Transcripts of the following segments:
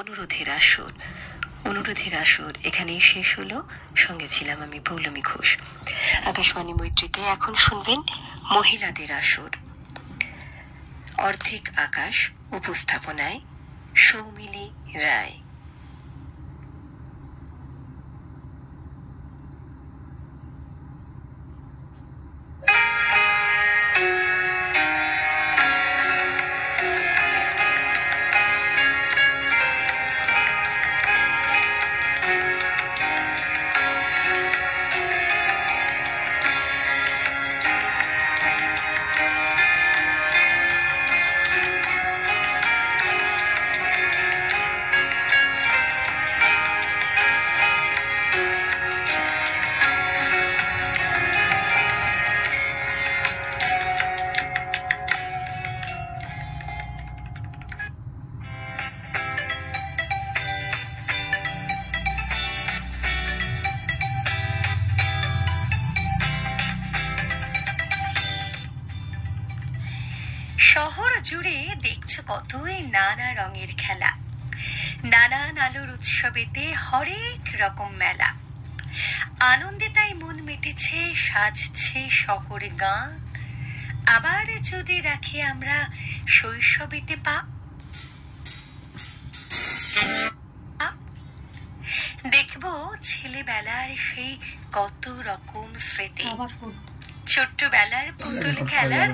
অনুরোধের আসর। অনুরোধের আসর এখানেই শেষ হলো। সঙ্গে ছিলাম আমি পৌলমী ঘোষ। আকাশবাণী মৈত্রীতে এখন শুনবেন মহিলাদের আসর। অর্ধেক আকাশ, উপস্থাপনায় সৌমিলি রায়। শহর জুড়ে দেখছো কতই নানা রঙের খেলা, নানান আলোর উৎসবেতে হরেক রকম মেলা। আনন্দে তাই মন মেতেছে, সাজছে শহর গাঁ। আবার যদি রাখি আমরা শৈশবেতে পা, দেখবো ছেলেবেলার সেই কত রকম স্মৃতি। ছোট্টবেলার পুতুল খেলার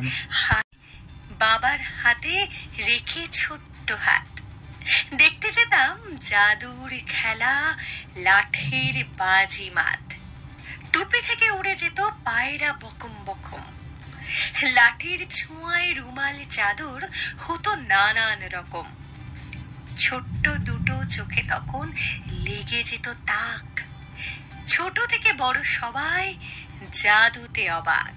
বাবার হাতে রেখে ছোট্ট হাত, দেখতে যেতাম জাদুর খেলা, লাঠির বাজি মাত। টুপি থেকে উড়ে যেত পায়রা বকম বকম, লাঠির ছোঁয়ায় রুমাল চাদর হতো নানান রকম। ছোট্ট দুটো চোখে তখন লেগে যেত তাক, ছোট থেকে বড় সবাই জাদুতে অবাক।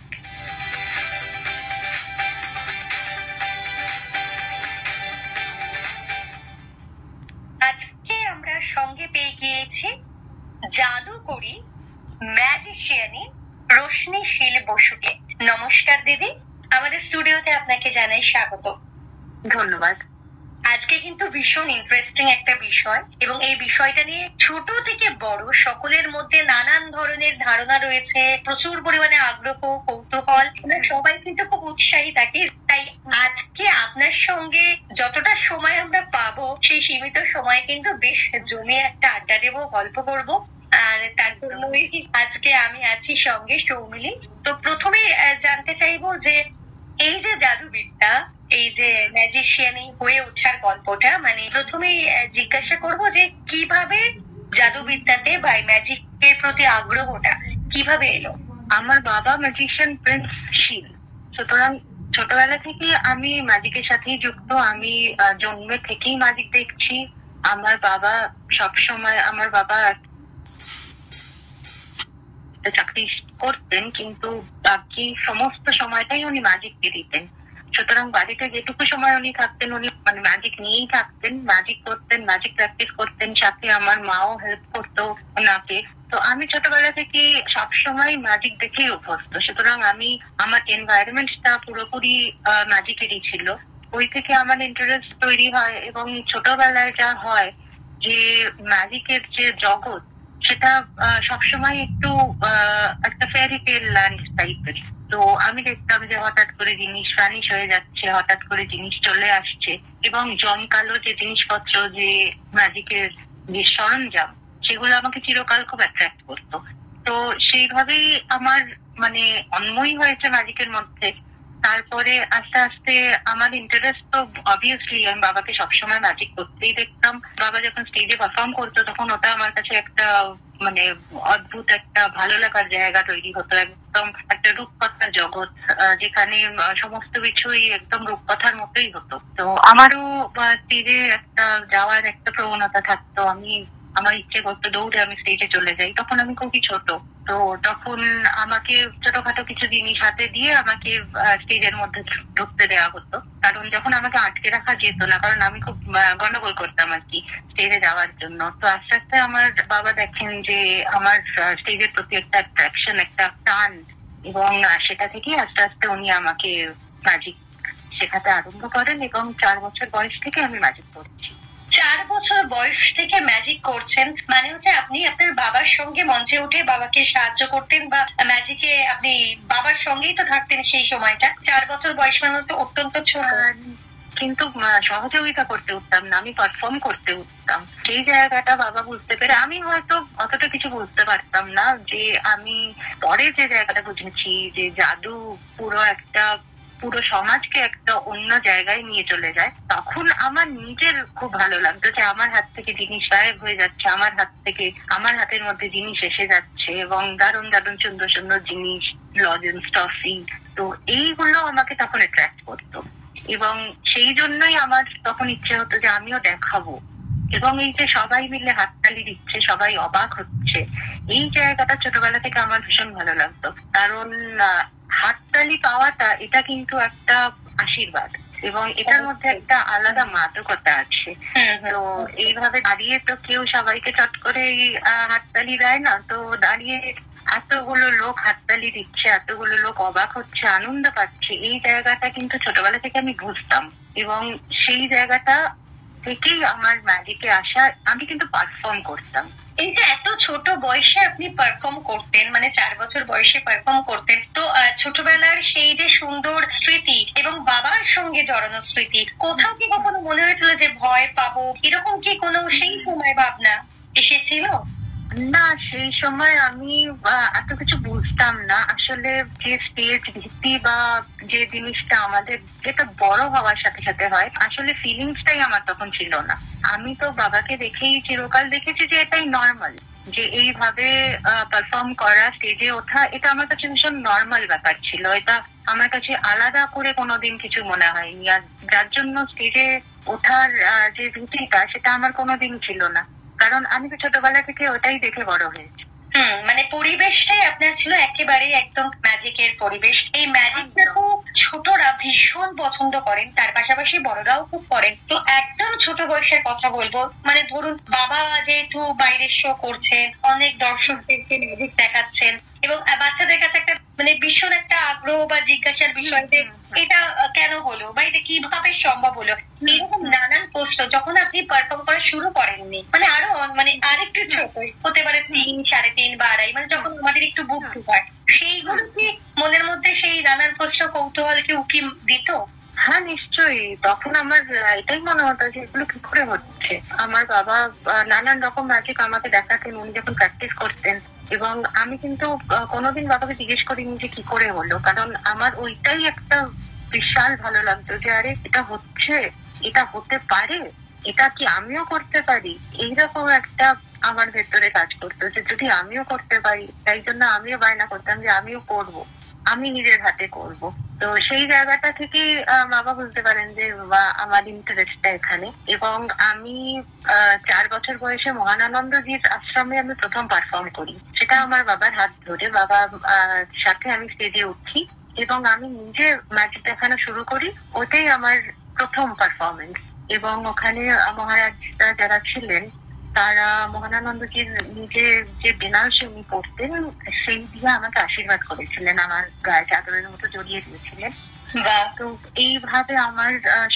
আজকে আমরা সঙ্গে পেয়ে গিয়েছি জাদুকরি ম্যাজিশিয়ানি রোশনীশীল বসুকে। নমস্কার দিদি, আমাদের স্টুডিওতে আপনাকে জানাই স্বাগত। ধন্যবাদ। আজকে কিন্তু ভীষণ ইন্টারেস্টিং একটা বিষয়, এবং এই বিষয়টা নিয়ে ছোট থেকে বড় সকলের মধ্যে নানান ধরনের ধারণা রয়েছে, প্রচুর পরিমাণে আগ্রহ, কৌতূহল, সবাই কিন্তু খুব উৎসাহী থাকে। তাই আজকে আপনার সঙ্গে যতটা সময় আমরা পাবো, সেই সীমিত সময় কিন্তু বেশ জমিয়ে একটা আড্ডা দেবো, গল্প করবো। আর তার জন্যই আজকে আমি আছি সঙ্গে সৌমিলি। তো প্রথমে জানতে চাইবো যে এই যে জাদুবিদ্যা, এই যে ম্যাজিশিয়ানি হয়ে ওঠার গল্পটা, মানে প্রথমেই জিজ্ঞাসা করব যে কিভাবে জাদুবিদ্যাতে বা ম্যাজিকের প্রতি আগ্রহটা কিভাবে এলো? আমার বাবা ম্যাজিশিয়ান প্রিন্স শীল, সুতরাং ছোটবেলা থেকে আমি ম্যাজিকের সাথেই যুক্ত। আমি জন্মে থেকেই ম্যাজিক দেখছি। আমার বাবা সবসময়, আমার বাবা চাকরি করতেন, কিন্তু বাকি সমস্ত সময়টাই উনি ম্যাজিককে দিতেন। সুতরাং বাড়িতে যেটুকু সময় উনি থাকতেন, উনি মানে ম্যাজিক নিয়েই থাকতেন, ম্যাজিক করতেন, ম্যাজিক প্র্যাকটিস করতেন। সাথে আমার মাও হেল্প করতো ওনাকে। তো আমি ছোটবেলা থেকে সবসময় ম্যাজিক দেখেই অভ্যস্ত। সুতরাং আমি, আমার এনভায়রনমেন্টটা পুরোপুরি ম্যাজিকেরই ছিল। ওই থেকে আমার ইন্টারেস্ট তৈরি হয়। এবং ছোটবেলায় যা হয় যে ম্যাজিকের যে জগৎ, সেটা সবসময় একটু একটা ফেয়ারি টেল ল্যান্ড টাইপের। তো আমি দেখতাম যে হঠাৎ করে জিনিস ভ্যানিশ হয়ে যাচ্ছে, হঠাৎ করে জিনিস চলে আসছে, এবং জমকালো যে জিনিসপত্র, যে ম্যাজিকের যে সরঞ্জাম, সেগুলো আমাকে চিরকাল খুব অ্যাট্রাক্ট করতো। তো সেইভাবেই আমার মানে অন্যই হয়েছে ম্যাজিকের মধ্যে। তারপরে আস্তে আস্তে আমার ইন্টারেস্ট তো অবভিয়াসলি, আমি বাবাকে সবসময় ম্যাজিক করতেই দেখতাম। বাবা যখন স্টেজে পারফর্ম করতো, তখন ওটা আমার কাছে একটা মানে অদ্ভুত একটা ভালো লাগার জায়গা তৈরি হতো। একদম একটা রূপকথার জগৎ, যেখানে সমস্ত কিছুই একদম রূপকথার মতোই হতো। তো আমারও স্টেজে একটা যাওয়ার একটা প্রবণতা থাকতো। আমার ইচ্ছে করতো দৌড়ে আমি স্টেজে চলে যাই। তখন আমি খুবই ছোট, তো তখন আমাকে ছোটখাটো কিছু জিনিস হাতে দিয়ে আমাকে স্টেজের মধ্যে ঢুকতে দেওয়া হতো। কারণ যখন আমাকে আটকে রাখা যেত না, কারণ আমি খুব গন্ডগোল করতাম আর কি স্টেজে যাওয়ার জন্য। তো আস্তে আস্তে আমার বাবা দেখেন যে আমার স্টেজের প্রতি একটা অ্যাট্রাকশন, একটা টান, এবং সেটা থেকে আস্তে আস্তে উনি আমাকে ম্যাজিক শেখাতে আরম্ভ করেন। এবং 4 বছর বয়স থেকে আমি ম্যাজিক করছি। 4 বছর বয়স থেকে ম্যাজিক করছেন, মানে হচ্ছে আপনি আপনার বাবার সঙ্গে মঞ্চে উঠে বাবাকে সাহায্য করতেন বা ম্যাজিকে আপনি বাবার সঙ্গেই তো থাকতেন সেই সময়টা। 4 বছর বয়স মানে তো অত্যন্ত ছোট। কিন্তু সহযোগিতা করতে উঠতাম না, আমি পারফর্ম করতে উঠতাম। সেই জায়গাটা বাবা বুঝতে পেরে, আমি হয়তো অতটা কিছু বুঝতে পারতাম না, যে আমি পরে যে জায়গাটা বুঝেছি যে জাদু পুরো সমাজকে একটা অন্য জায়গায় নিয়ে চলে যায়, তখন আমার নিজের খুব ভালো লাগতো যে আমার হাত থেকে জিনিস গায়েব হয়ে যাচ্ছে, আমার হাতের মধ্যে জিনিস এসে যাচ্ছে, এবং দারুণ দারুণ সুন্দর সুন্দর জিনিস, লজেন্স, টফি। তো এইগুলো আমাকে তখন অ্যাট্রাক্ট করতো, এবং সেই জন্যই আমার তখন ইচ্ছে হতো যে আমিও দেখাবো। এবং এই যে সবাই মিলে হাততালি দিচ্ছে, সবাই অবাক হচ্ছে, এই জায়গাটা ছোটবেলা থেকে আমার ভীষণ ভালো লাগতো। কারণ হাততালি পাওয়াটা এটা কিন্তু একটা আশীর্বাদ, এবং এটার মধ্যে একটা আলাদা মাদকতা আছে। তো এইভাবে দাঁড়িয়ে তো কেউ সবাইকে চট করে হাততালি দেয় না। তো দাঁড়িয়ে এতগুলো লোক হাততালি দিচ্ছে, এতগুলো লোক অবাক হচ্ছে, আনন্দ পাচ্ছে, এই জায়গাটা কিন্তু ছোটবেলা থেকে আমি বুঝতাম, এবং সেই জায়গাটা থেকেই আমার ম্যাজিকে আসা। আমি কিন্তু পারফর্ম করতাম। এই যে এত ছোট বয়সে আপনি পারফর্ম করতেন, মানে 4 বছর বয়সে পারফর্ম করতেন, তো ছোটবেলার সেই যে সুন্দর স্মৃতি এবং বাবার সঙ্গে জড়ানো স্মৃতি, কোথাও কি কখনো মনে হয়েছিল যে ভয় পাবো, এরকম কি কোনো সেই সময় ভাবনা এসেছিল? না, সেই সময় আমি এত কিছু বুঝতাম না আসলে। যে স্টেজ ভীতি বা যে জিনিসটা আমাদের যেটা বড় হওয়ার সাথে সাথে হয়, আসলে ফিলিংসটাই আমার তখন ছিল না। আমি তো বাবাকে দেখেই চিরকাল দেখেছি যে এটাই নর্মাল, যে এইভাবে পারফর্ম করা, স্টেজে ওঠা, এটা আমার কাছে ভীষণ নর্মাল ব্যাপার ছিল। এটা আমার কাছে আলাদা করে কোনোদিন কিছু মনে হয়নি। আর যার জন্য স্টেজে ওঠার যে ভীতিটা, সেটা আমার কোনোদিন ছিল না, কারণ আমি তো ছোটবেলা থেকে ওটাই দেখে বড় হয়েছি। মানে পরিবেশটাই আপনার ছিল একেবারে একদম ম্যাজিকের পরিবেশ। এই ম্যাজিকটা তো ছোটরা ভীষণ পছন্দ করেন, তার পাশাপাশি বড়রাও খুব করেন। তো একদম ছোট বয়সের কথা বলবো, মানে ধরুন বাবা যেহেতু বাইরের শো করছেন, অনেক দর্শকদেরকে ম্যাজিক দেখাচ্ছেন, এবং বাচ্চাদের কাছে একটা মানে ভীষণ একটা আগ্রহ বা জিজ্ঞাসার বিষয় যে এটা কেন হলো বা এটা কিভাবে সম্ভব হলো, এরকম নানান প্রশ্ন যখন আপনি পারফর্ম করা শুরু করেননি, মানে আরো মানে আরেকটু ছোট হতে পারে 3, 3.5 বা 2.5, মানে যখন আমাদের একটু বুঝতে হয়, সেইগুলো কি মনের মধ্যে সেই নানান প্রশ্ন কৌতূহলকে উকি দিত? হ্যাঁ, নিশ্চয়ই। তখন আমার এটাই মনে হতো যে এগুলো কি করে হচ্ছে। আমার বাবা নানান রকম ম্যাজিক আমাকে দেখাতেন উনি যখন প্র্যাকটিস করতেন, এবং আমি কিন্তু কোনোদিন বাবাকে জিজ্ঞেস করিনি যে কি করে হলো, কারণ আমার ওইটাই একটা বিশাল ভালো লাগতো যে আরে এটা হচ্ছে, এটা হতে পারে, এটা কি আমিও করতে পারি, এইরকম একটা আমার ভেতরে কাজ করতো যে যদি আমিও করতে পারি, তাই জন্য আমিও বায়না করতাম যে আমিও করব, আমি নিজের হাতে করব। তো সেই জায়গাটা থেকে বাবা বুঝতে পারেন যে আমার ইন্টারেস্টটা এখানে, এবং আমি 4 বছর বয়সে মহানানন্দজির আশ্রমে আমি প্রথম পারফর্ম করি। সেটা আমার বাবার হাত ধরে, বাবার সাথে আমি স্টেজে উঠি এবং আমি নিজে ম্যাজিক দেখানো শুরু করি। ওটাই আমার প্রথম পারফরমেন্স, এবং ওখানে মহারাজ যারা ছিলেন তারা মহানানন্দজির নিজে যে বেনারসি উনি পড়তেন সেই দিয়ে আমাকে আশীর্বাদ করেছিলেন, আমার গায়ে চাদরের মতো জড়িয়ে দিয়েছিলেন। তো এইভাবে আমার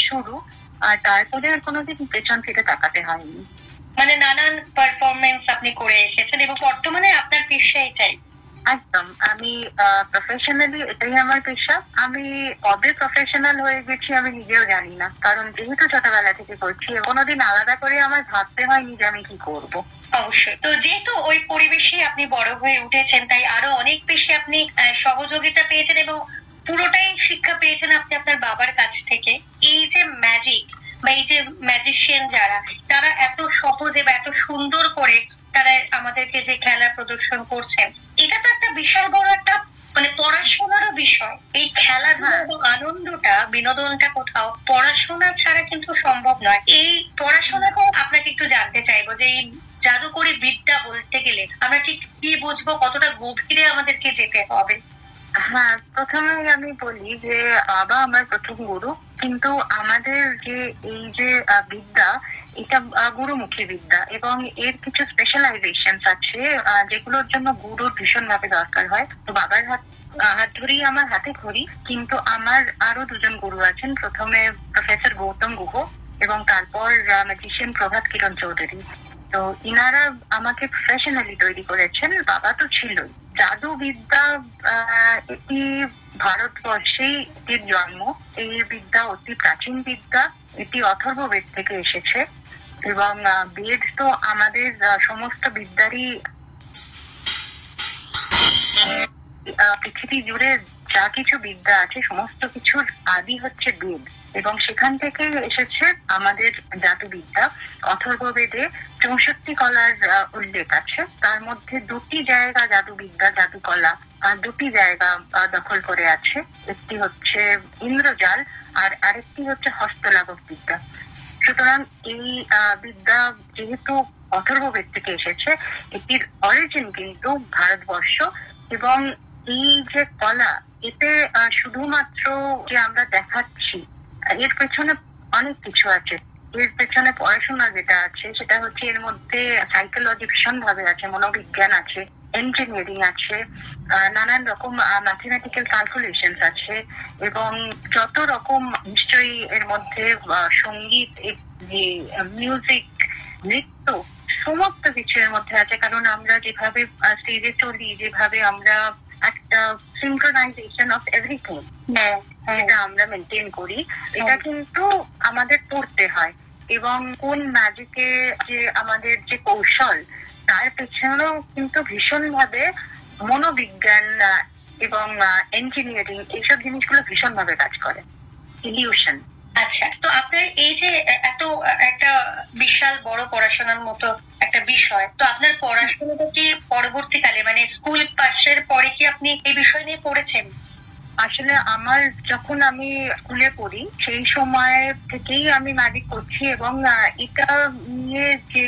শুরু, আর তারপরে আর কোনোদিন পেছন ফিরে তাকাতে হয়নি। মানে নানান পারফরমেন্স আপনি করে এসেছেন, এবং বর্তমানে আপনার পেশা এটাই? একদম, আমি প্রফেশনালি এটাই আমার পেশা। আমি কবে প্রফেশনাল হয়ে গেছি আমি নিজেও জানি না, কারণ যেহেতু ছোটবেলা থেকে করছি, কোনোদিন আলাদা করে আমার ভাবতে হয়নি যে আমি কি করব। অবশ্যই। তো যেহেতু ওই পরিবেশে আপনি বড় হয়ে উঠেছেন, তাই আরো অনেক বেশি আপনি সহযোগিতা পেয়েছেন এবং পুরোটাই শিক্ষা পেয়েছেন আপনি আপনার বাবার কাছ থেকে। এই যে ম্যাজিক বা এই যে ম্যাজিশিয়ান যারা, তারা এত সহজে বা এত সুন্দর করে তারা আমাদেরকে যে খেলা প্রদর্শন করছেন, এটা তো একটা বিশাল বড় একটা মানে পড়াশোনারও বিষয়। এই খেলাধুলা এবং আনন্দটা, বিনোদনটা কোথাও পড়াশোনা ছাড়া কিন্তু সম্ভব নয়। এই পড়াশোনাটাও আপনাকে একটু জানতে চাইবো যে এই জাদুকরি বিদ্যা বলতে গেলে আমরা ঠিক কি বুঝবো, কতটা গভীরে আমাদেরকে যেতে হবে? হ্যাঁ, প্রথমে আমি বলি যে বাবা আমার প্রথম গুরু, কিন্তু আমাদের যে এই যে বিদ্যা, এটা গুরুমুখী বিদ্যা, এবং এর কিছু স্পেশালাইজেশন আছে যেগুলোর জন্য গুরুর ভীষণ ভাবে দরকার হয়। তো বাবার হাত ধরেই আমার হাতে খড়ি, কিন্তু আমার আরো 2জন গুরু আছেন। প্রথমে প্রফেসর গৌতম গুহ, এবং তারপর ম্যাজিশিয়ান প্রভাত কিরণ চৌধুরী। তো ইনারা আমাকে প্রফেশনালি তৈরি করেছেন। বাবা তো ছিলই। জাদুবিদ্যা এটি ভারতবর্ষেই এটির জন্ম। এই বিদ্যা অতি প্রাচীন বিদ্যা। এটি অথর্ববেদ থেকে এসেছে এবং বেদ তো আমাদের সমস্ত বিদ্যারই পৃথিবী জুড়ে যা কিছু বিদ্যা আছে সমস্ত কিছুর আদি হচ্ছে বেদ এবং সেখান থেকে এসেছে আমাদের জাদুবিদ্যা। অথর্ববেদে 64 কলার উল্লেখ আছে। তার মধ্যে 2টি জায়গা জাদুবিদ্যা জাদুকলা দুটি জায়গা দখল করে আছে। একটি হচ্ছে ইন্দ্রজাল আর আরেকটি হচ্ছে হস্তলাঘব বিদ্যা। সুতরাং এই বিদ্যা যেহেতু অথর্ববেদ থেকে এসেছে, এটির অরিজিন কিন্তু ভারতবর্ষ। এবং এই যে কলা, এতে শুধুমাত্র যে আমরা দেখাচ্ছি, এর পেছনে অনেক কিছু আছে। এর পেছনে পড়াশোনা যেটা আছে সেটা হচ্ছে এর মধ্যে সাইকোলজি ভীষণ ভাবে আছে, মনোবিজ্ঞান আছে, ইঞ্জিনিয়ারিং আছে, নানান রকম ম্যাথমেটিক্যাল ক্যালকুলেশন আছে এবং যত রকম নিশ্চয়ই এর মধ্যে সঙ্গীত, মিউজিক, নৃত্য সমস্ত কিছু এর মধ্যে আছে। কারণ আমরা যেভাবে স্টেজে চলি, যেভাবে আমরা একটা সিনক্রোনাইজেশন অফ এভরিথিং এটা আমরা মেনটেন করি, এটা কিন্তু আমাদের পড়তে হয়। এবং কোন ম্যাজিকে যে আমাদের যে কৌশল, তার পেছনেও কিন্তু ভীষণ ভাবে মনোবিজ্ঞান এবং ইঞ্জিনিয়ারিং এইসব জিনিসগুলো ভীষণ ভাবে কাজ করে। ইলিউশন। আচ্ছা, তো আপনার এই যে এত একটা বিশাল বড় পড়াশোনার মতো একটা বিষয়, তো আপনার পড়াশোনাটা কি পরবর্তীকালে মানে স্কুল পাশের পরে কি আপনি এই বিষয় নিয়ে পড়েছেন? আসলে আমার যখন আমি স্কুলে পড়ি সেই সময় থেকেই আমি ম্যাজিক করছি এবং এটা নিয়ে যে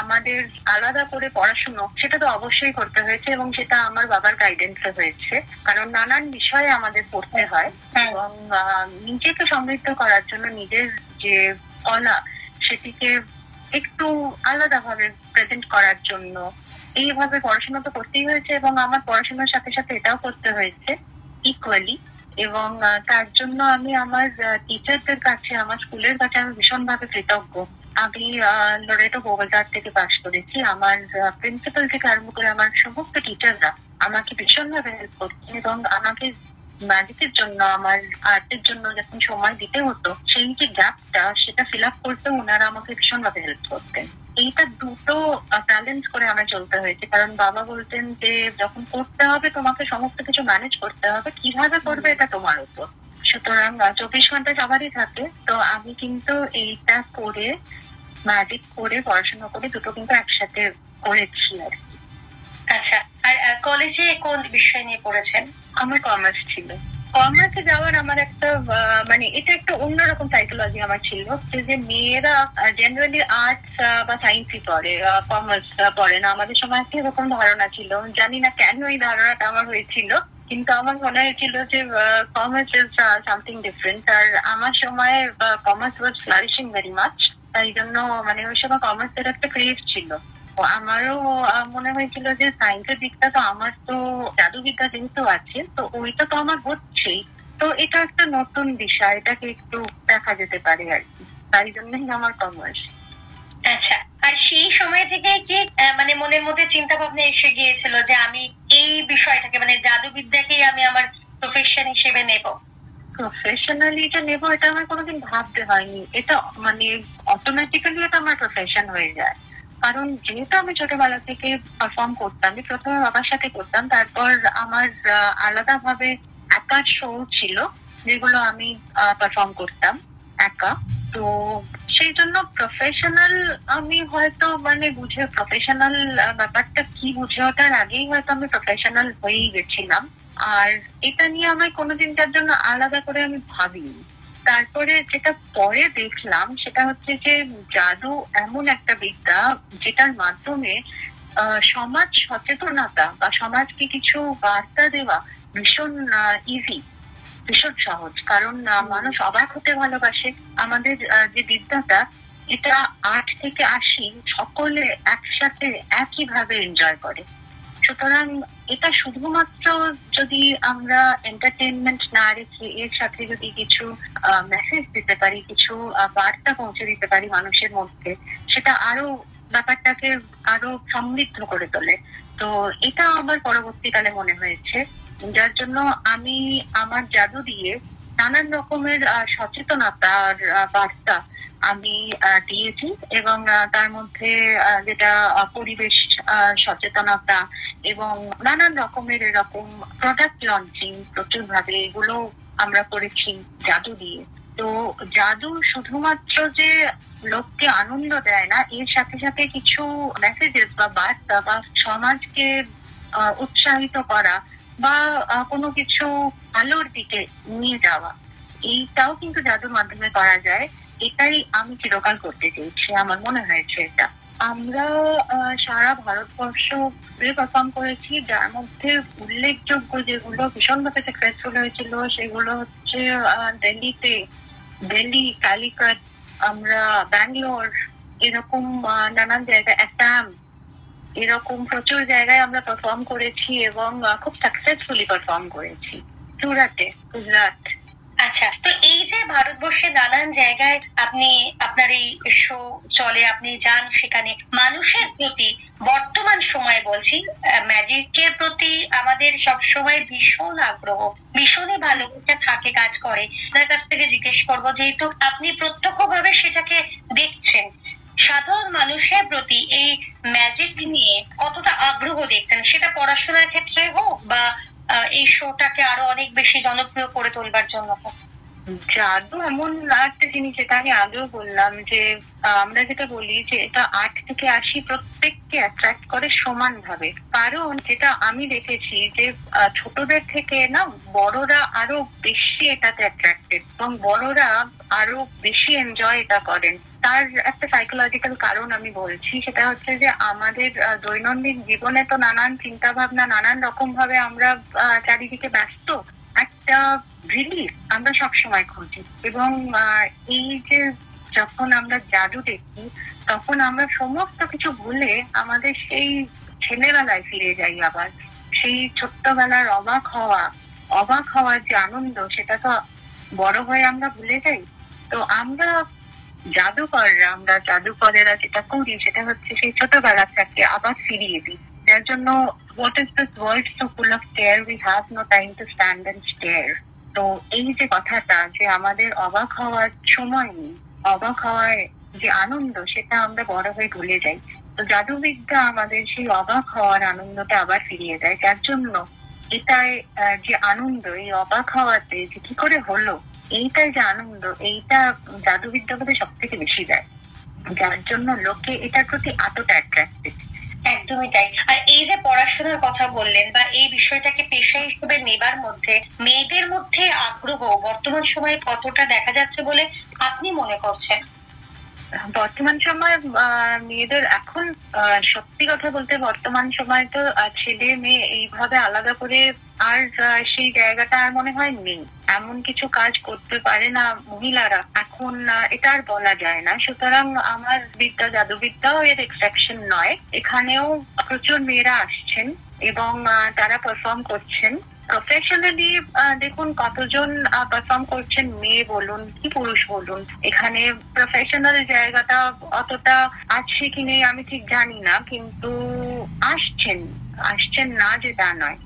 আমাদের আলাদা করে পড়াশুনো সেটা তো অবশ্যই করতে হয়েছে এবং সেটা আমার বাবার গাইডেন্সে হয়েছে। কারণ নানান বিষয়ে আমাদের পড়তে হয় এবং নিজেকে সমৃদ্ধ করার জন্য নিজের যে কলা সেটিকে একটু আলাদাভাবে প্রেজেন্ট করার জন্য এইভাবে পড়াশোনা তো করতেই হয়েছে এবং আমার পড়াশোনার সাথে সাথে এটাও করতে হয়েছে ইকুয়ালি। এবং তার জন্য আমি আমার টিচারদের কাছে, আমার স্কুলের কাছে আমি ভীষণভাবে কৃতজ্ঞ। আমি লরেটো বোবাজার থেকে পাশ করেছি। আমার প্রিন্সিপাল থেকে আরম্ভ করে আমার সমস্ত টিচাররা আমাকে ভীষণভাবে হেল্প করতেন এবং আমাকে ম্যাজিকের জন্য, আমার আর্টের জন্য যখন সময় দিতে হতো, সেই যে গ্যাপটা সেটা ফিল আপ করতে ওনারা আমাকে ভীষণভাবে হেল্প করতেন। এইটা দুটো ব্যালেন্স করে আমার চলতে হয়েছে। কারণ বাবা বলতেন যে যখন করতে হবে তোমাকে সমস্ত কিছু ম্যানেজ করতে হবে, কিভাবে করবে এটা তোমার উপর। সুতরাং 24 ঘন্টা সবারই থাকে। তো আমি কিন্তু এইটা করে, ম্যাজিক করে, পড়াশোনা করে দুটো কিন্তু একসাথে করেছি আর কি। আচ্ছা, আর কলেজে কোন বিষয় নিয়ে পড়েছেন? আমার কমার্স ছিল। কমার্সে যাওয়ার আমার একটা মানে এটা একটা অন্যরকম সাইকোলজি আমার ছিল, যে মেয়েরা জেনারেলি আর্টস বা সায়েন্সই পড়ে, কমার্স পড়ে না। আমাদের সময় একটা এরকম ধারণা ছিল, জানি না কেন এই ধারণাটা আমার হয়েছিল, কিন্তু আমার মনে হয়েছিল যে কমার্স ইজ সামথিং ডিফারেন্ট। আর আমার সময় কমার্স ওয়াজ ফ্লারিশিং ভেরি মাচ। তাই জন্য মানে ওই সময় কমার্সের একটা ক্রেজ ছিল। আমারও মনে হয়েছিল যে সায়েন্সের দিকটা তো আমার তো জাদুবিদ্যা যেহেতু আছে তো ওইটা তো আমার হচ্ছেই, তো এটা একটা নতুন বিষয়, এটাকে একটু দেখা যেতে পারে আর কি। তাই জন্যই আমার কমার্স। আচ্ছা, আর সেই সময় থেকে কি মানে মনের মধ্যে চিন্তা ভাবনা এসে গিয়েছিল যে আমি এই বিষয়টাকে মানে জাদুবিদ্যাকেই আমি আমার প্রফেশন হিসেবে নেব? প্রফেশনালি এটা নেবো এটা আমার কোনোদিন ভাবতে হয়নি। এটা মানে অটোমেটিক্যালি এটা আমার প্রফেশন হয়ে যায়। কারণ যেহেতু আমি ছোটবেলা থেকে পারফর্ম করতাম, আমি প্রথমে বাবার সাথে করতাম, তারপর আমার আলাদাভাবে একা শো ছিল যেগুলো আমি পারফর্ম করতাম একা। তো সেই জন্য প্রফেশনাল আমি হয়তো মানে বুঝে, প্রফেশনাল ব্যাপারটা কি বুঝে ওঠার আগেই হয়তো আমি প্রফেশনাল হয়েই গেছিলাম। আর এটা নিয়ে আমার কোনোদিন তার জন্য আলাদা করে আমি ভাবিনি। তারপরে যেটা পরে দেখলাম সেটা হচ্ছে যে জাদু এমন একটা বিদ্যা যেটার মাধ্যমে সমাজ সচেতনতা বা সমাজকে কিছু বার্তা দেওয়া ভীষণ ইজি, ভীষণ সহজ। কারণ মানুষ অবাক হতে ভালোবাসে। আমাদের যে বিদ্যাটা, এটা 8 থেকে 80 সকলে একসাথে একইভাবে এনজয় করে। সুতরাং এটা শুধুমাত্র যদি আমরা এন্টারটেনমেন্ট না রেখে এর সাথে যদি কিছু মেসেজ দিতে পারি, কিছু বার্তা পৌঁছে দিতে পারি মানুষের মধ্যে, সেটা আরো ব্যাপারটাকে আরো সমৃদ্ধ করে তোলে। তো এটা আমার পরবর্তীকালে মনে হয়েছে, যার জন্য আমি আমার জাদু দিয়ে নানান রকমের সচেতনতার বার্তা আমি দিয়েছি। এবং তার মধ্যে যেটা পরিবেশ সচেতনতা এবং নানান রকমের এরকম প্রোডাক্ট লঞ্চিং প্রচুর ভাবে, এগুলো আমরা করেছি জাদু দিয়ে। তো জাদু শুধুমাত্র যে লোককে আনন্দ দেয় না, এর সাথে সাথে কিছু মেসেজেস বা বার্তা বা সমাজকে উৎসাহিত করা বা কোনো কিছু আলোর দিকে নিয়ে যাওয়া, এইটাও কিন্তু জাদুর মাধ্যমে করা যায়। এটাই আমি চিরকাল করতে চেয়েছি, আমার মনে হয়েছে এটা। আমরা সারা ভারতবর্ষ পারফর্ম করেছি, যার মধ্যে উল্লেখযোগ্য যেগুলো ভীষণভাবে সাকসেসফুল হয়েছিল সেগুলো হচ্ছে দিল্লি, কালিকট, আমরা ব্যাঙ্গালোর, এরকম নানান জায়গায়, অ্যাসাম, এরকম প্রচুর জায়গায় আমরা পারফর্ম করেছি এবং খুব সাকসেসফুলি পারফর্ম করেছি। সুরাটে, গুজরাট। আচ্ছা, তো এই যে ভারতবর্ষের নানান জায়গায় আপনি আপনার এই শো চলে, আপনি যান সেখানে, মানুষের প্রতি বর্তমান সময় বলছি, ম্যাজিকের প্রতি আমাদের সবসময় ভীষণ আগ্রহ, ভীষণই ভালোবাসা থাকে, কাজ করে। আপনার কাছ থেকে জিজ্ঞেস করবো, যেহেতু আপনি প্রত্যক্ষভাবে সেটাকে দেখছেন, সাধারণ মানুষের প্রতি এই ম্যাজিক নিয়ে কতটা আগ্রহ দেখছেন, সেটা পড়াশোনার ক্ষেত্রে হোক বা এই শোটাকে আরো অনেক বেশি জনপ্রিয় করে তোলবার জন্য হোক? জাদু এমন একটা জিনিস, যেটা আমি আগেও বললাম, যে আমরা যেটা বলি যে এটা 8 থেকে 80 প্রত্যেককে অ্যাট্রাক্ট করে সমান ভাবে। কারণ যেটা আমি দেখেছি যে ছোটদের থেকে না বড়রা আরো বেশি এটাতে অ্যাট্রাক্টেড, এবং বড়রা আরো বেশি এনজয় এটা করেন। তার একটা সাইকোলজিক্যাল কারণ আমি বলছি, সেটা হচ্ছে যে আমাদের দৈনন্দিন জীবনে তো নানান চিন্তা ভাবনা, নানান রকম ভাবে আমরা চারিদিকে ব্যস্ত, একটা রিলিফ আমরা সবসময় খুঁজি। এবং এই যে যখন আমরা জাদু দেখি, তখন আমরা সমস্ত কিছু ভুলে আমাদের সেই ছেলেবেলায় ফিরে যাই, আবার সেই ছোট্টবেলার অবাক হওয়ার যে আনন্দ, সেটা তো বড় হয়ে আমরা ভুলে যাই। তো আমরা জাদুকরেরা যেটা করি, সেটা হচ্ছে সেই ছোটবেলাটাকে আবার ফিরিয়ে দিই। যার জন্য what is this world so full of stare, we have no time to stand and stare. তো এই যে কথাটা, যে আমাদের অবাক হওয়ার সময় নেই, অবাক হওয়ার যে আনন্দ, সেটা আমরা বড় হয়ে ভুলে যাই। তো জাদুবিদ্যা আমাদের সেই অবাক হওয়ার আনন্দটা আবার ফিরিয়ে দেয়। যার জন্য এটাই যে আনন্দ, এই অবাক হওয়াতে যে কি করে হলো, এইটাই যে আনন্দ, এইটা জাদুবিদ্যা বোধহয় সব থেকে বেশি দেয়, যার জন্য লোকে এটার প্রতি এতটা অ্যাট্রাক্টেড। একদমই তাই। আর এই যে পড়াশোনার কথা বললেন বা এই বিষয়টাকে পেশা হিসেবে নেবার মধ্যে মেয়েদের মধ্যে আগ্রহ বর্তমান সময়ে কতটা দেখা যাচ্ছে বলে আপনি মনে করছেন? বর্তমান সময় মেয়েদের এখন সত্যি কথা বলতে বর্তমান সময় তো ছেলে মেয়ে এইভাবে আলাদা করে আর সেই জায়গাটা আর মনে হয় নেই। এমন কিছু কাজ করতে পারে না মহিলারা এখন, এটা আর বলা যায় না। সুতরাং আমার জাদুবিদ্যাও এর এক্সেপশন নয়। এখানেও প্রচুর মেয়েরা আসছেন এবং তারা পারফর্ম করছেন প্রফেশনালি। দেখুন কতজন পারফর্ম করছেন, মেয়ে বলুন কি পুরুষ বলুন। এখানে প্রফেশনাল জায়গাটা অতটা আছে কি নেই আমি ঠিক জানি না, কিন্তু আসছেন না যে তা নয়।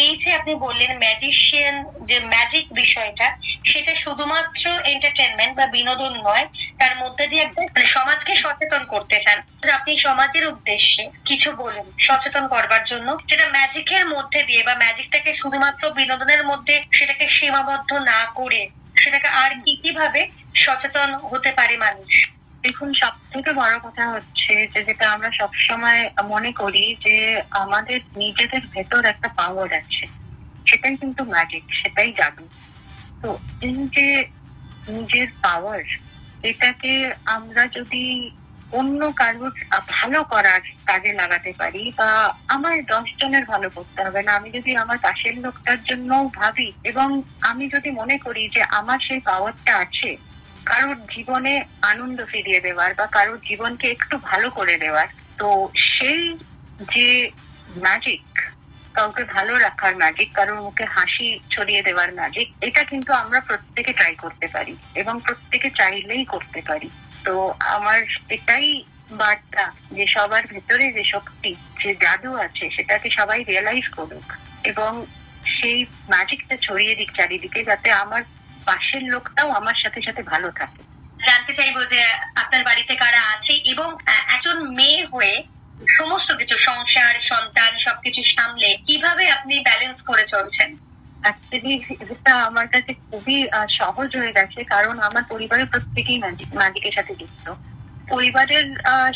এই যে আপনি বললেন ম্যাজিশিয়ান, যে ম্যাজিক বিষয়টা, সেটা শুধুমাত্র এন্টারটেনমেন্ট বা বিনোদন নয়, তার মধ্যে দিয়ে সমাজকে সচেতন করতে চান। আপনি সমাজের উদ্দেশ্যে কিছু বলুন সচেতন করবার জন্য, যেটা ম্যাজিকের মধ্যে দিয়ে বা ম্যাজিকটাকে শুধুমাত্র বিনোদনের মধ্যে সেটাকে সীমাবদ্ধ না করে, সেটাকে আর কিভাবে সচেতন হতে পারে মানুষ? দেখুন, সব থেকে বড় কথা হচ্ছে যে যেটা আমরা সবসময় মনে করি যে আমাদের নিজেদের ভেতর একটা পাওয়ার আছে, সেটাই কিন্তু ম্যাজিক, সেটাই জাদু। তো এই যে নিজের পাওয়ার, এটাকে আমরা যদি অন্য কারোর ভালো করার কাজে লাগাতে পারি, বা আমার 10 জনের ভালো করতে হবে না, আমি যদি আমার পাশের লোকটার জন্য ভাবি এবং আমি যদি মনে করি যে আমার সেই পাওয়ারটা আছে কারোর জীবনে আনন্দ ফিরিয়ে দেওয়ার বা কারোর জীবনকে একটু ভালো করে দেওয়ার, তো সেই যে ম্যাজিক, কাউকে ভালো রাখার ম্যাজিক, কারোর মুখে হাসি ছড়িয়ে দেওয়ার ম্যাজিক, এটা কিন্তু আমরা প্রত্যেকে ট্রাই করতে পারি এবং প্রত্যেকে চাইলেই করতে পারি। তো আমার এটাই বার্তা যে সবার ভেতরে যে শক্তি, যে জাদু আছে, সেটাকে সবাই রিয়েলাইজ করুক এবং সেই ম্যাজিকটা ছড়িয়ে দিক চারিদিকে, যাতে আমার পাশের লোকটাও আমার সাথে সাথে ভালো থাকে। জানতে চাইবো যে আপনার বাড়িতে কারা আছে এবং একজন মেয়ে হয়ে সমস্ত কিছু, সংসার, সন্তান সবকিছু সামলে কিভাবে আপনি ব্যালেন্স করে চলছেন? অ্যাকচুয়ালি এটা আমার কাছে খুবই সহজ হয়ে গেছে, কারণ আমার পরিবারের প্রত্যেকেই ম্যাজিকের সাথে যুক্ত। পরিবারের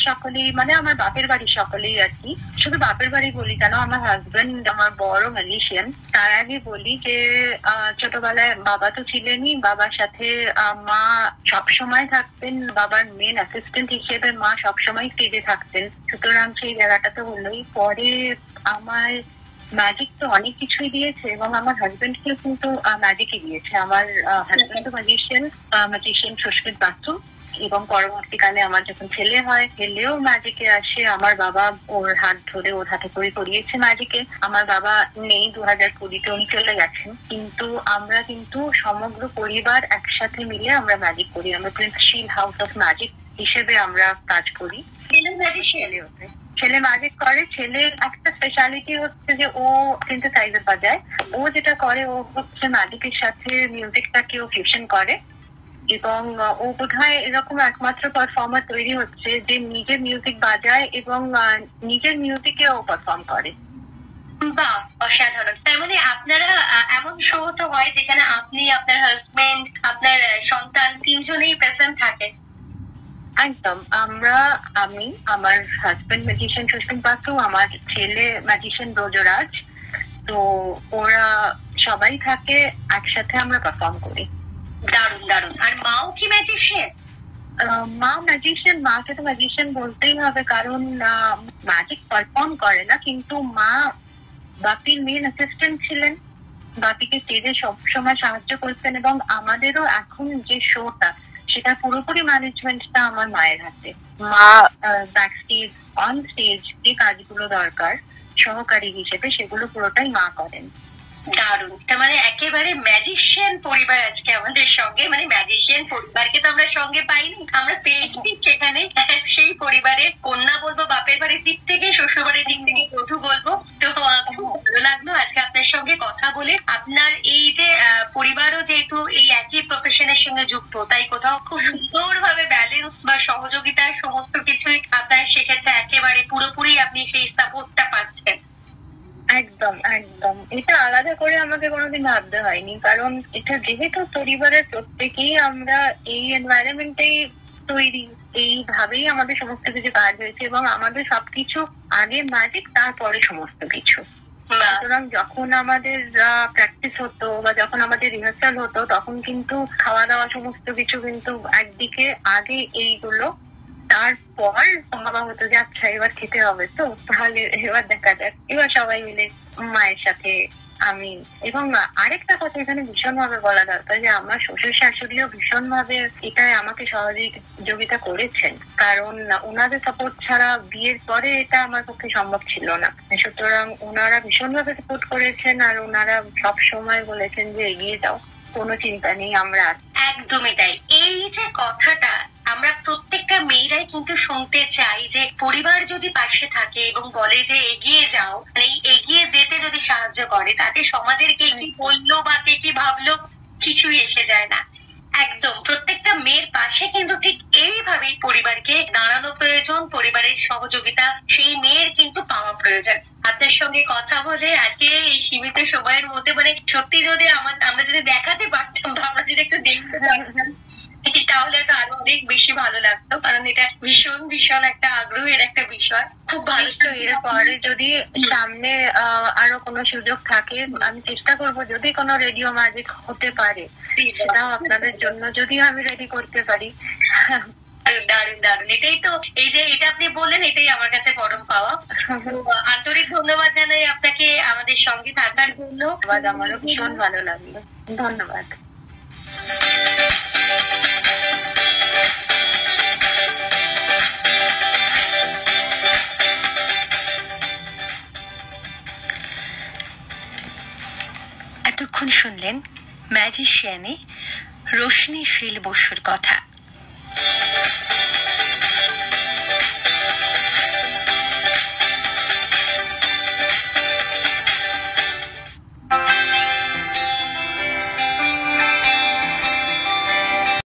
সকলেই, মানে আমার বাপের বাড়ির সকলেই আর কি, শুধু বাপের বাড়ি বলি কেন, আমার হাজবেন্ড আমার বড় ম্যাজিশিয়ান। তার আগে বলি যে ছোটবেলায় বাবা তো ছিলেনই, বাবার সাথে মা সবসময় থাকতেন, বাবার মেন অ্যাসিস্ট্যান্ট হিসেবে মা সবসময় স্টেজে থাকতেন। সুতরাং সেই জায়গাটা তো হলোই। পরে আমার ম্যাজিক তো অনেক কিছুই দিয়েছে এবং আমার হাজবেন্ডকেও কিন্তু ম্যাজিকই দিয়েছে। আমার হাজবেন্ড তো ম্যাজিশিয়ান সুস্মিত বাসু, এবং পরবর্তীকালে আমার যখন ছেলে হয়, ছেলেও ম্যাজিকে আসে। আমার বাবা ওর হাত ধরে, ওর হাতে করে করিয়েছে ম্যাজিকে। আমার বাবা নেই, 2020-তে উনি চলে গেছেন, কিন্তু আমরা কিন্তু সমগ্র পরিবার একসাথে মিলে আমরা ম্যাজিক করি। আমরা প্রিন্সশীল হাউস অফ ম্যাজিক হিসেবে আমরা কাজ করি। ছেলে ম্যাজিক করে। ছেলের একটা স্পেশালিটি হচ্ছে যে ও সিনথেসাইজার বাজায়। ও যেটা করে, ও হচ্ছে ম্যাজিকের সাথে মিউজিকটাকে ও ফিউশন করে, এবং ও বোধহয় এরকম একমাত্র পারফর্মার তৈরি হচ্ছে যে নিজের মিউজিক বাজায় এবং নিজের মিউজিকে ও পারফর্ম করে। বাহ, অসাধারণ। তার মানে আপনারা এমন শো তো হয় যেখানে আপনি, আপনার হাজবেন্ড, আপনার সন্তান তিনজনেই প্রেজেন্ট থাকেন? একদম। আমি, আমার হাজবেন্ড ম্যাজিশিয়ান সুস্মিত বাসু, আমার ছেলে ম্যাজিশিয়ান ব্রজরাজ, তো ওরা সবাই থাকে একসাথে, আমরা পারফর্ম করি। দারুণ দারুণ। আর মাও কি ম্যাজিশিয়ান? মা ম্যাজিশিয়ান। মাকে তো ম্যাজিশিয়ান বলতেই হবে, কারণ ম্যাজিক পারফর্ম করে না, কিন্তু মা বাপির মেন অ্যাসিস্ট্যান্ট ছিলেন। বাপিকে স্টেজে সবসময় সাহায্য করতেন, এবং আমাদেরও এখন যে শোটা, সেটা পুরোপুরি ম্যানেজমেন্টটা আমার মায়ের হাতে। মা ব্যাক স্টেজ, অন স্টেজ যে কাজগুলো দরকার সহকারী হিসেবে, সেগুলো পুরোটাই মা করেন। দারুণ। তার মানে একেবারে ম্যাজিশিয়ান পরিবার আজকে আমাদের সঙ্গে। মানে ম্যাজিশিয়ান পরিবারকে তো আমরা সঙ্গে পাইনি, আমরা পেয়েছি সেখানে সেই পরিবারের কন্যা বলবো, বাপের বাড়ির দিক থেকে, শ্বশুর বাড়ির দিক থেকে বধূ বলবো। তো খুব ভালো লাগলো আজকে আপনার সঙ্গে কথা বলে। আপনার এই যে পরিবারও যেহেতু এই একই প্রফেশনের সঙ্গে যুক্ত, তাই কোথাও খুব সুন্দরভাবে ব্যালেন্স বা সহযোগিতার সমস্ত কিছুই আপনার সেক্ষেত্রে একেবারে পুরোপুরি আপনি সেই সাপোর্টটা পাচ্ছেন। একদম একদম। এটা আলাদা করে আমাকে কোনোদিন ভাবতে হয়নি, কারণ এটা যেহেতু পরিবারের প্রত্যেকেই আমরা এই এনভায়রনমেন্টেই তৈরি, এইভাবেই আমাদের সমস্ত কিছু কাজ হয়েছে, এবং আমাদের সবকিছু আগে ম্যাজিক, তারপরে সমস্ত কিছু। সুতরাং যখন আমাদের প্র্যাকটিস হতো বা যখন আমাদের রিহার্সাল হতো, তখন কিন্তু খাওয়া দাওয়া সমস্ত কিছু কিন্তু একদিকে, আগে এইগুলো, তারপর বাবা হতো যে আচ্ছা এবার খেতে হবে, তো তাহলে এবার দেখা যাক, এবার সবাই মিলে মায়ের সাথে আমি। এবং আরেকটা কথা এখানে ভীষণ ভাবে বলা দরকার, যে আমার শ্বশুর শাশুড়িও ভীষণ ভাবে এটাই আমাকে সহযোগিতা করেছেন, কারণ ওনাদের সাপোর্ট ছাড়া বিয়ের পরে এটা আমার পক্ষে সম্ভব ছিল না। সুতরাং ওনারা ভীষণ ভাবে সাপোর্ট করেছেন, আর ওনারা সব সময় বলেছেন যে এগিয়ে যাও, কোনো চিন্তা নেই, আমরা। একদমই তাই। এই যে কথাটা আমরা প্রত্যেকটা মেয়েরাই কিন্তু শুনতে চাই, যে পরিবার যদি পাশে থাকে এবং বলে যে এগিয়ে যাও, এই এগিয়ে যেতে যদি সাহায্য করে, তাতে সমাজের কে কি বললো বা কে কি ভাবলো কিছুই এসে যায় না। একদম প্রত্যেকটা মেয়ের পাশে কিন্তু ঠিক এইভাবেই পরিবারকে দাঁড়ানো প্রয়োজন, পরিবারের সহযোগিতা সেই মেয়ের কিন্তু পাওয়া প্রয়োজন। আপনার সঙ্গে কথা বলে আজকে এই সীমিত সময়ের মধ্যে, মানে সত্যি যদি আমরা যদি দেখাতে পারতাম, আমরা যদি একটু দেখতে পারতাম, তাহলে তো আরো অনেক বেশি ভালো লাগতো, কারণ এটা ভীষণ ভীষণ একটা আগ্রহের একটা বিষয়। খুব ভালো। এরপরে যদি সামনে আরো কোনো সুযোগ থাকে, আমি চেষ্টা করবো যদি কোনো রেডিও ম্যাজিক হতে পারে, সেটাও আপনাদের জন্য যদি আমি রেডি করতে পারি। দারুণ দারুণ। এটাই তো, এই যে এটা আপনি বললেন, এটাই আমার কাছে পরম পাওয়া। আন্তরিক ধন্যবাদ জানাই আপনাকে আমাদের সঙ্গে থাকার জন্য। আমারও ভীষণ ভালো লাগলো, ধন্যবাদ। এতক্ষণ শুনলেন ম্যাজিশিয়ানে রোশনীশীল বসুর কথা।